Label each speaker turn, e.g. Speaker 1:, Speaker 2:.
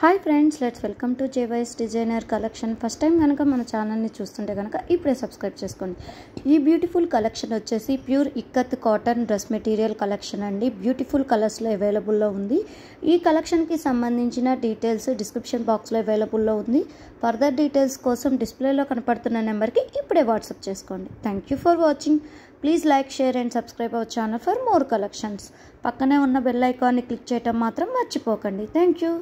Speaker 1: Hi friends, let's welcome to జేవైస్ designer collection. First time కనుక మన ఛానల్ని చూస్తుంటే కనుక ఇప్పుడే సబ్స్క్రైబ్ చేసుకోండి. ఈ బ్యూటిఫుల్ కలెక్షన్ వచ్చేసి pure ikat cotton dress material collection అండి. బ్యూటిఫుల్ కలర్స్లో అవైలబుల్లో ఉంది. ఈ కలెక్షన్కి సంబంధించిన డీటెయిల్స్ డిస్క్రిప్షన్ బాక్స్లో అవైలబుల్లో ఉంది. ఫర్దర్ డీటెయిల్స్ కోసం డిస్ప్లేలో కనపడుతున్న నెంబర్కి ఇప్పుడే వాట్సాప్ చేసుకోండి. Thank you for watching. Please like, share and subscribe our channel for more collections. పక్కనే ఉన్న బెల్ ఐకాన్ని క్లిక్ చేయడం మాత్రం మర్చిపోకండి. Thank you.